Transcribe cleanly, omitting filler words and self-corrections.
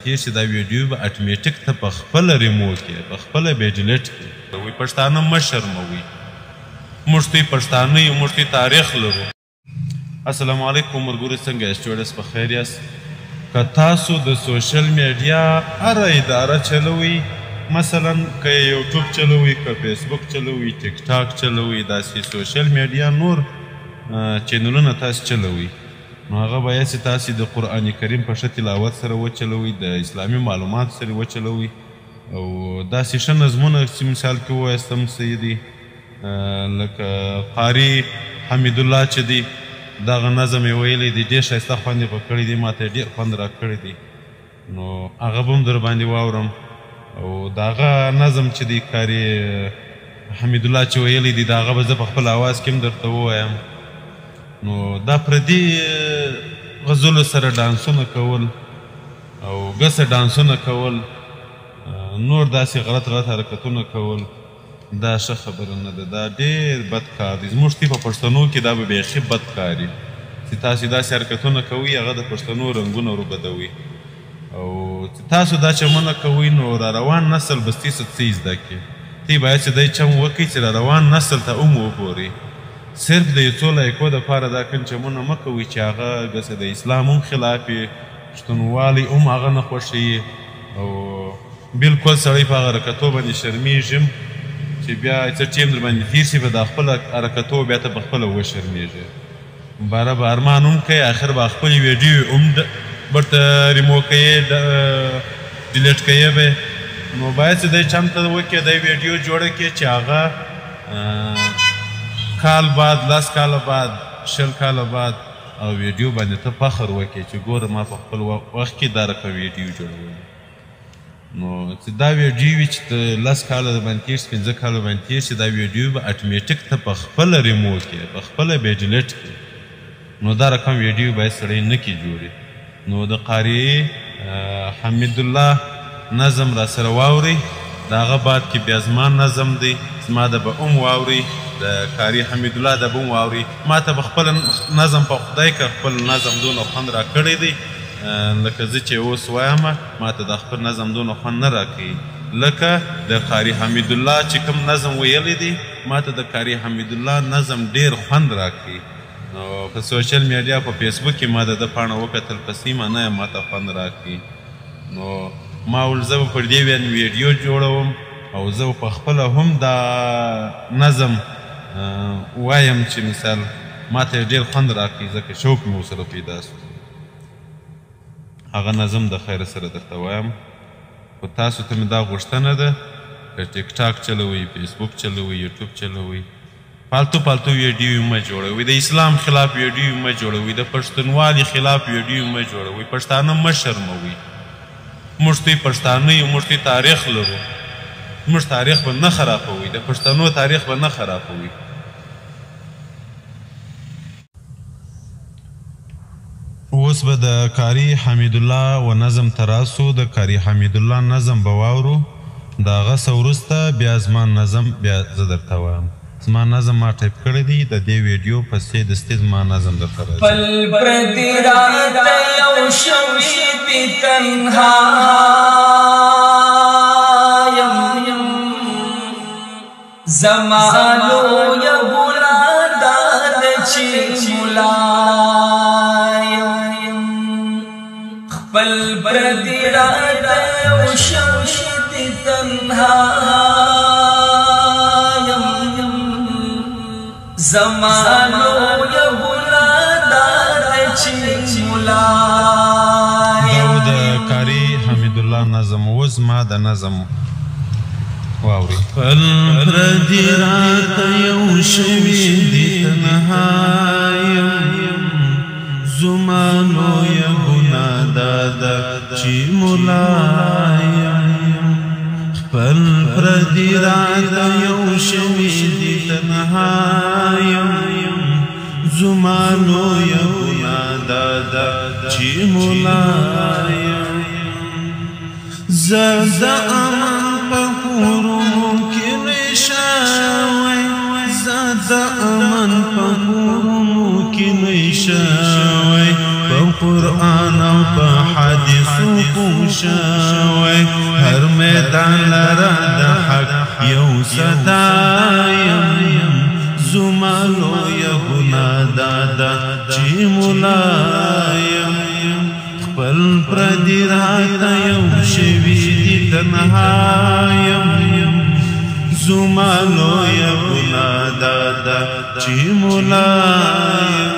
تېر شي دا ویډیو به اټومیټک ته په خپله ریمو کړې په خپله به یې ډیلیټ کړې وایي پښتانه مه شرموئ موږ دوی پښتانه یو موږ دوی تاریخ لرو. السلام علیکم ملګرو څنګه یاست جوړ یاست په خیر یاست. که تاسو د سوشل میډیا هره اداره چلوئ مثلا که یوټیوب چلوئ که فیسبوک چلوئ ټیک ټاک چلوئ داسې سوشل میډیا نور چینلونه تاسو چلوئ نو هغه باید چې تاسې د قرآن کریم په ښه تلاوت سره وچلوئ د اسلامي معلوماتو سره وچلوئ او داسې ښه نظمونه چې مثال کې ووایستم څه دي لکه قاري حمیدالله چې دی دغه نظم یې ویلی دی ډېر ښایسته خوند یې په کړی دی ما ته یې ډېر خوند راکړی دی نو هغه به هم در باندې واورم او د هغه نظم چې دی قاري حمیدالله چې ویلی دی د هغه به زه په خپل اواز کې هم درته ووایم. نو دا پردي غزلو سره ډانسونه کول او ګسه ډانسونه کول نور داسې غلط غلط حرکتونه کول دا ښه خبره نه ده دا ډېر بد کار دی زموږ په پښتنو کې دا به بیخي بد کار دی چې تاسې داسې حرکتونه کوئ هغه د پښتنو رنګونه وربدوي او تاسو دا چمونه کوئ نو را روان نسل به ستاسې څه زده کړي تی باید چې دی چم وکړي چې را روان نسل ته هم وګوري صرف د یو څو لایکو دپاره دا کوم چمونه مه کوئ چې هغه ګسه د اسلام هم خلاف وي پښتونوالي هم هغه نه خوښوي او بلکل سړی په هغه حرکتو باندې شرمېږي چې بیا څه ټیم در باندې تېر شي به دا خپله حرکتو بیا ته په خپله وشرمېږي باره به ارمان هم کوي آخر به خپلې ویډیو هم ورته ریمو کوي ډیلیټ کوي به نو باید چې دی چمته وکړي دی ویډیو جوړه کړي چې هغه کال بعد 10 کاله بعد 20 کاله بعد او ویډیو باندې ته فخر وکړي چې ګوره ما په خپل وخت کې دا رقم ویډیو جوړوم نو چې دا ویډیو وي چې 10 کاله باندې تېر شي 15 کاله باندې تېر شي دا ویډیو به اټومیټک ته په خپله ریمو کړي په خپله به یې ډیلیټ کړي نو دا رقم ویډیو باید سړی نه کړي جوړې نو د قاري حمیدالله نظم را سره واورئ د هغه بعد کې بیا زما نظم دی زما د به هم واورئ د قاري حمیدالله د به هم واورئ ما ته به خپل نظم په خدای که خپل نظم دونه خوند را کړی دی لکه زه چې اوس وایم ما ته د خپل نظم دونه خوند نه راکوي لکه د قاري حمیدالله چې کوم نظم ویلی دی ما ته د قاري حمیدالله نظم ډېر خوند راکوي نو په سوشل میډیا په فیسبوک کې ما د ده پاڼه وکتل په سیمه نه ما ته خوند راکوي نو ما ویل زه به پر دې ویډیو جوړوم او زه په خپله هم دا نظم وایم چې مثال ما ته یې ډېر خوند راکوي ځکه شوق مې ورسره پیدا شو هغه نظم د خیر سره درته وایم خو تاسو ته مې دا غوښتنه ده که ټیک ټاک چلوئ فیسبوک چلوئ یوټیوب چلوئ فالتو فالتو ویډیو مه جوړوئ د اسلام خلاف ویډیو مه جوړوئ د پښتونوالي خلاف ویډیو مه جوړوئ پښتانه مه شرموئ موږ دوی پښتانه یو موږ دوی تاریخ لرو موږ تاریخ به نه خرابوئ د پښتنو تاریخ به نه خرابوئ. اوس به د قاري حمیدالله و نظم ته راسو د قاري حمیدالله نظم به واورو د هغه څه وروسته بیا زما نظم بیا زه درته وایم زما نظم ما ټایپ کړی دی د دې ویډیو پسې دستې زما نظم درته راځي پل پردي راته یو شوي دي تنها یم زما لویه ګناه دا ده چې ملایم خپل پردي راته یو شوي دي تنها زمانو یو ګناهدار چې ملایم دا د قاري حمیدالله نظم اوس ما د نظم واورئ خپل پردي راته یو شوي دي تنها یم زما لویه ګناه دا ده چې ملایم خپل پردي راته یو شوي دي تنها یم زما لویه ګناه دا ده چې ملایم زه د امن په کورونو کې نشوی زه د امن په کورونو کې نشوی په قرآن او په حدیثو پوشوي هر میدان لرا د حق یو صدایم زما لویه ګناه دادا چې ملایم خپل پردي راته یو شوي دي تنهایم زما لویه ګناه دادا چې ملایم